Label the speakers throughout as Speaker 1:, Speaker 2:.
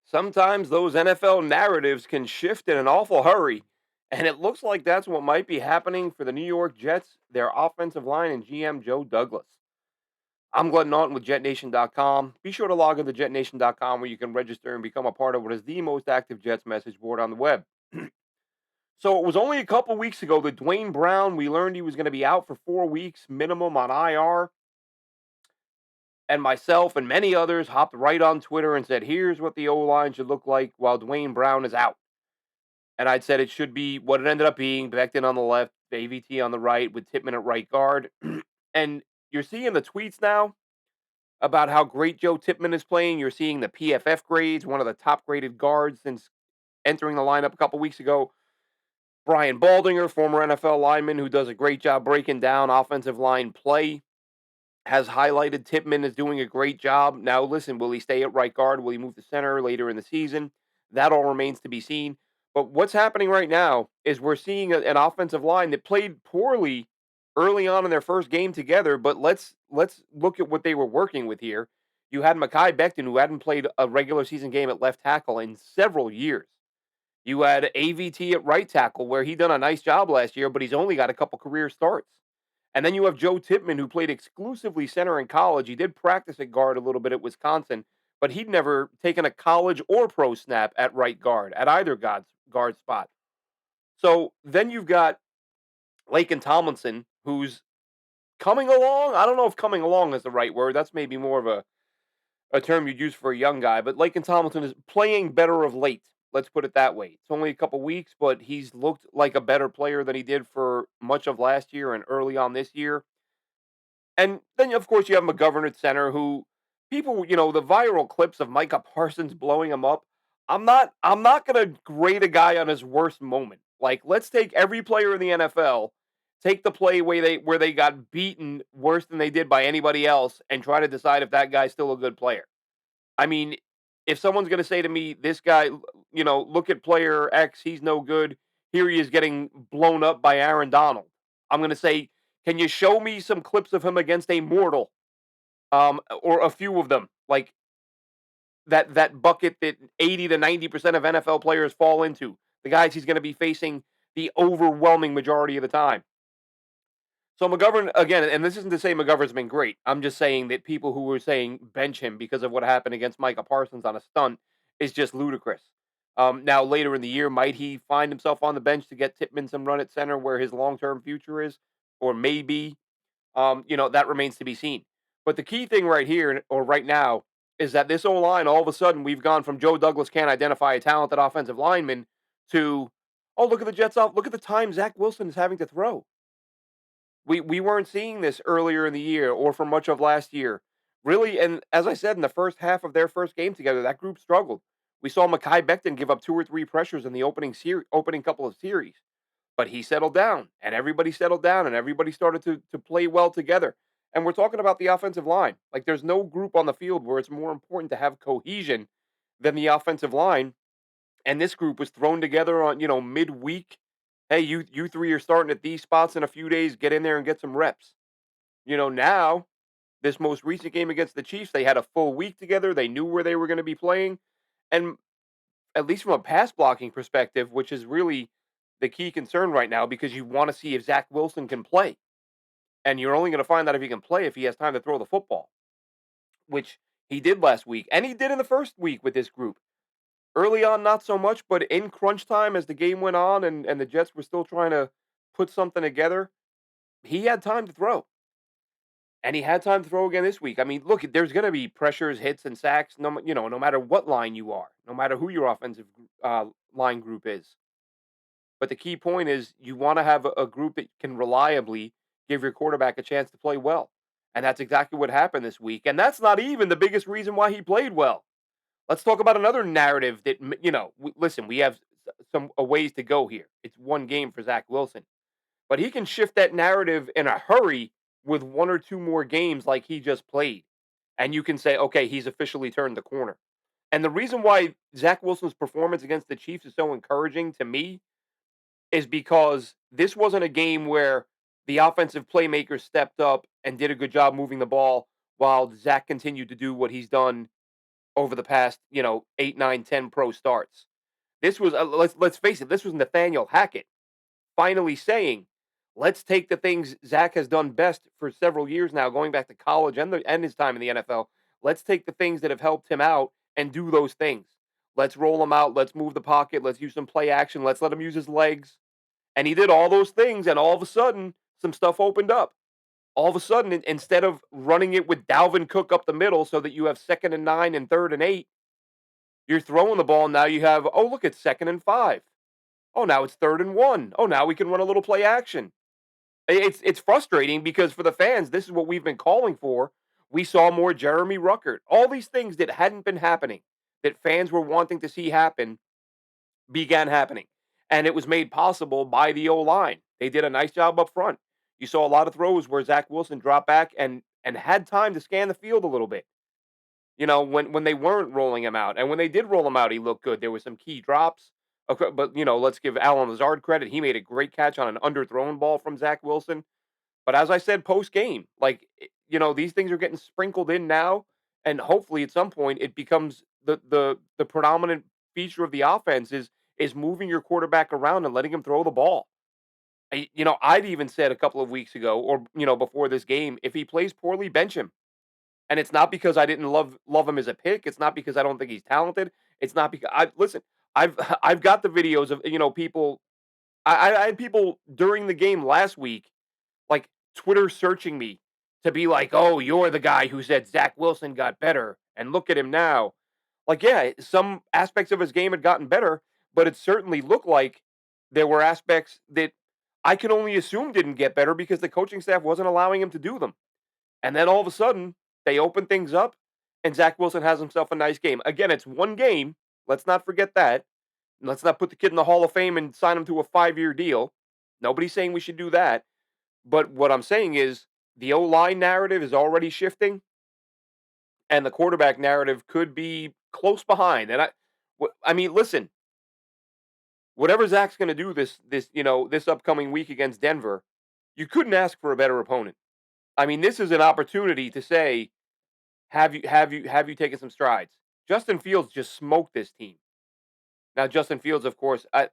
Speaker 1: Sometimes those NFL narratives can shift in an awful hurry, and it looks like that's what might be happening for the New York Jets, their offensive line, and GM Joe Douglas. I'm Glenn Naughton with JetNation.com. Be sure to log into JetNation.com where you can register and become a part of what is the most active Jets message board on the web. So it was only a couple weeks ago that Dwayne Brown, we learned he was going to be out for 4 weeks minimum on IR, and myself and many others hopped right on Twitter and said, here's what the O line should look like while Dwayne Brown is out. And I'd said it should be what it ended up being: Becton on the left, AVT on the right, with Tippmann at right guard. And you're seeing the tweets now about how great Joe Tippmann is playing. You're seeing the PFF grades, one of the top graded guards since entering the lineup a couple weeks ago. Brian Baldinger, former NFL lineman who does a great job breaking down offensive line play, has highlighted Tippmann as doing a great job. Now, listen, will he stay at right guard? Will he move to center later in the season? That all remains to be seen. But what's happening right now is we're seeing an offensive line that played poorly early on in their first game together. But let's look at what they were working with here. You had Mekhi Becton, who hadn't played a regular season game at left tackle in several years. You had AVT at right tackle, where he done a nice job last year, but he's only got a couple career starts. And then you have Joe Tippmann, who played exclusively center in college. He did practice at guard a little bit at Wisconsin, but he'd never taken a college or pro snap at right guard, at either guard spot. So then you've got Laken Tomlinson, who's coming along. I don't know if coming along is the right word. That's maybe more of a term you'd use for a young guy, but Laken Tomlinson is playing better of late. Let's put it that way. It's only a couple weeks, but he's looked like a better player than he did for much of last year and early on this year. And then, of course, you have McGovern at center, who people, the viral clips of Micah Parsons blowing him up. I'm not gonna grade a guy on his worst moment. Like, let's take every player in the NFL, take the play where they got beaten worse than they did by anybody else, and try to decide if that guy's still a good player. I mean, if someone's gonna say to me, this guy, look at player X, he's no good. Here he is getting blown up by Aaron Donald. I'm gonna say, can you show me some clips of him against a mortal, or a few of them, like that bucket that 80 to 90% of NFL players fall into, the guys he's going to be facing the overwhelming majority of the time. So McGovern again, and this isn't to say McGovern's been great. I'm just saying that people who were saying bench him because of what happened against Micah Parsons on a stunt is just ludicrous. Now later in the year, might he find himself on the bench to get Tippmann some run at center where his long term future is, or maybe that remains to be seen. But the key thing right here or right now is that this O line, all of a sudden, we've gone from Joe Douglas can't identify a talented offensive lineman to, oh, look at the Jets off. Look at the time Zach Wilson is having to throw. We weren't seeing this earlier in the year or for much of last year. Really, and as I said, in the first half of their first game together, that group struggled. We saw Mekhi Becton give up 2 or 3 pressures in the opening couple of series, but he settled down, and everybody settled down, and everybody started to play well together. And we're talking about the offensive line. Like, there's no group on the field where it's more important to have cohesion than the offensive line. And this group was thrown together on, midweek. Hey, you three are starting at these spots in a few days. Get in there and get some reps. Now this most recent game against the Chiefs, they had a full week together. They knew where they were going to be playing, and at least from a pass blocking perspective, which is really the key concern right now, because you want to see if Zach Wilson can play. And you're only going to find out if he can play if he has time to throw the football, which he did last week. And he did in the first week with this group. Early on, not so much, but in crunch time as the game went on and the Jets were still trying to put something together, he had time to throw. And he had time to throw again this week. I mean, look, there's going to be pressures, hits, and sacks. No matter what line you are, no matter who your offensive line group is. But the key point is you want to have a group that can reliably give your quarterback a chance to play well. And that's exactly what happened this week. And that's not even the biggest reason why he played well. Let's talk about another narrative that, listen, we have some ways to go here. It's one game for Zach Wilson, but he can shift that narrative in a hurry with 1 or 2 more games like he just played. And you can say, okay, he's officially turned the corner. And the reason why Zach Wilson's performance against the Chiefs is so encouraging to me is because this wasn't a game where the offensive playmakers stepped up and did a good job moving the ball while Zach continued to do what he's done over the past, 8, 9, 10 pro starts. This was let's face it, this was Nathaniel Hackett finally saying, "Let's take the things Zach has done best for several years now, going back to college and his time in the NFL. Let's take the things that have helped him out and do those things. Let's roll him out. Let's move the pocket. Let's use some play action. Let's let him use his legs." And he did all those things, and all of a sudden, some stuff opened up. All of a sudden, instead of running it with Dalvin Cook up the middle so that you have 2nd and 9 and 3rd and 8, you're throwing the ball. Now you have, oh, look, it's 2nd and 5. Oh, now it's 3rd and 1. Oh, now we can run a little play action. It's frustrating because for the fans, this is what we've been calling for. We saw more Jeremy Ruckert. All these things that hadn't been happening, that fans were wanting to see happen, began happening. And it was made possible by the O line. They did a nice job up front. You saw a lot of throws where Zach Wilson dropped back and had time to scan the field a little bit. When they weren't rolling him out, and when they did roll him out, he looked good. There were some key drops. Okay, but let's give Alan Lazard credit. He made a great catch on an underthrown ball from Zach Wilson. But as I said post game, like these things are getting sprinkled in now, and hopefully at some point it becomes the predominant feature of the offense is moving your quarterback around and letting him throw the ball. I'd even said a couple of weeks ago, or before this game, if he plays poorly, bench him. And it's not because I didn't love him as a pick. It's not because I don't think he's talented. It's not because I listen. I've I've got the videos of people. I had people during the game last week, like Twitter searching me to be like, "Oh, you're the guy who said Zach Wilson got better, and look at him now." Like, yeah, some aspects of his game had gotten better, but it certainly looked like there were aspects that I can only assume didn't get better because the coaching staff wasn't allowing him to do them. And then all of a sudden, they open things up, and Zach Wilson has himself a nice game. Again, it's one game. Let's not forget that. Let's not put the kid in the Hall of Fame and sign him to a 5-year deal. Nobody's saying we should do that. But what I'm saying is the O line narrative is already shifting, and the quarterback narrative could be close behind. And I mean, listen, whatever Zach's going to do this upcoming week against Denver, you couldn't ask for a better opponent. I mean, this is an opportunity to say, have you taken some strides? Justin Fields just smoked this team. Now, Justin Fields, of course, I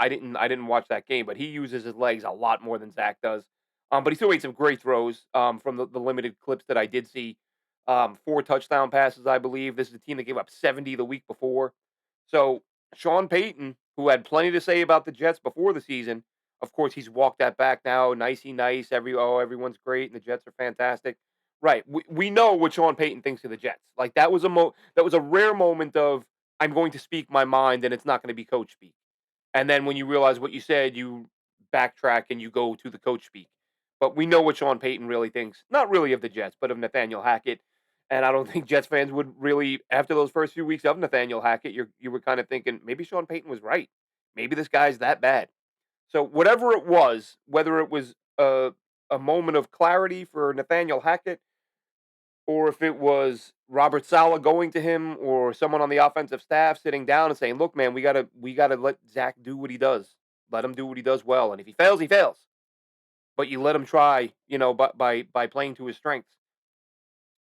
Speaker 1: didn't watch that game, but he uses his legs a lot more than Zach does. But he still made some great throws from the limited clips that I did see. 4 touchdown passes, I believe. This is a team that gave up 70 the week before. So Sean Payton, who had plenty to say about the Jets before the season, of course, he's walked that back now. Nicey nice. Everyone's great, and the Jets are fantastic. Right. We know what Sean Payton thinks of the Jets. Like that was a rare moment of I'm going to speak my mind and it's not going to be coach speak. And then when you realize what you said, you backtrack and you go to the coach speak. But we know what Sean Payton really thinks, not really of the Jets, but of Nathaniel Hackett. And I don't think Jets fans would really, after those first few weeks of Nathaniel Hackett, you were kind of thinking maybe Sean Payton was right. Maybe this guy's that bad. So whatever it was, whether it was a moment of clarity for Nathaniel Hackett or if it was Robert Saleh going to him or someone on the offensive staff sitting down and saying, "Look, man, we gotta let Zach do what he does. Let him do what he does well, and if he fails, he fails. But you let him try, by playing to his strengths."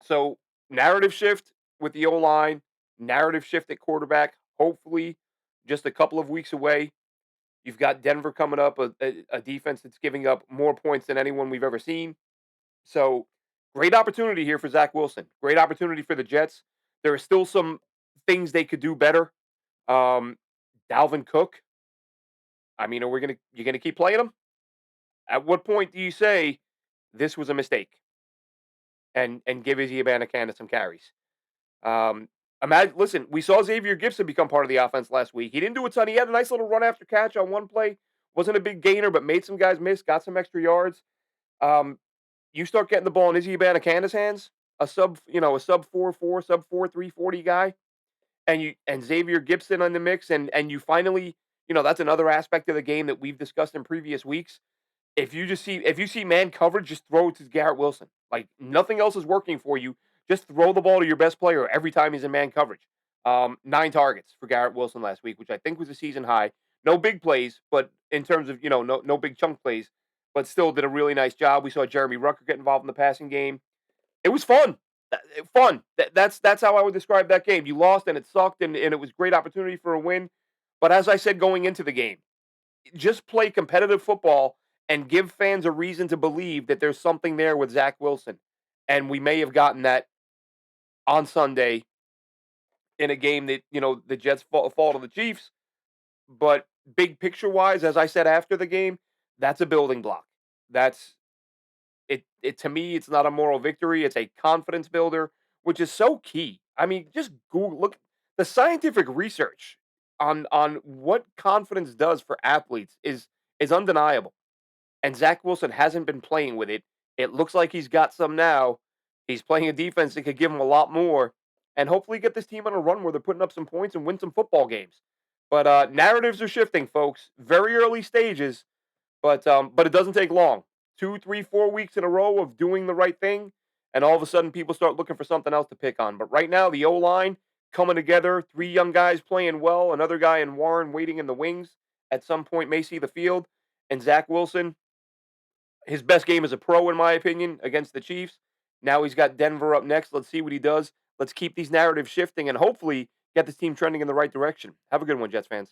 Speaker 1: So narrative shift with the O line, narrative shift at quarterback. Hopefully, just a couple of weeks away. You've got Denver coming up, a defense that's giving up more points than anyone we've ever seen. So, great opportunity here for Zach Wilson. Great opportunity for the Jets. There are still some things they could do better. Um, Dalvin Cook. I mean, you're gonna keep playing him? At what point do you say this was a mistake and give Izzy Abanikanda some carries? Um, listen, we saw Xavier Gibson become part of the offense last week. He didn't do a ton. He had a nice little run after catch on one play. Wasn't a big gainer, but made some guys miss. Got some extra yards. Um, You start getting the ball in Izzy Abanikanda's hands, a sub 4.4, sub 4.340 guy, and Xavier Gibson on the mix, and you finally, that's another aspect of the game that we've discussed in previous weeks. If you see man coverage, just throw it to Garrett Wilson. Like nothing else is working for you. Just throw the ball to your best player every time he's in man coverage. 9 targets for Garrett Wilson last week, which I think was a season high. No big plays, but in terms of no big chunk plays, but still did a really nice job. We saw Jeremy Rucker get involved in the passing game. It was fun. Fun. That's how I would describe that game. You lost and it sucked and it was great opportunity for a win. But as I said going into the game, just play competitive football and give fans a reason to believe that there's something there with Zach Wilson. And we may have gotten that on Sunday in a game that, the Jets fall to the Chiefs. But big picture wise, as I said after the game, that's a building block. That's it to me, it's not a moral victory, it's a confidence builder, which is so key. I mean, just Google look the scientific research on what confidence does for athletes is undeniable. And Zach Wilson hasn't been playing with it. It looks like he's got some now. He's playing a defense that could give him a lot more, and hopefully get this team on a run where they're putting up some points and win some football games. But narratives are shifting, folks. Very early stages, but it doesn't take long. 2, 3, 4 weeks in a row of doing the right thing, and all of a sudden people start looking for something else to pick on. But right now, the O line coming together, three young guys playing well, another guy in Warren waiting in the wings. At some point, may see the field, and Zach Wilson, his best game as a pro, in my opinion, against the Chiefs. Now he's got Denver up next. Let's see what he does. Let's keep these narratives shifting and hopefully get this team trending in the right direction. Have a good one, Jets fans.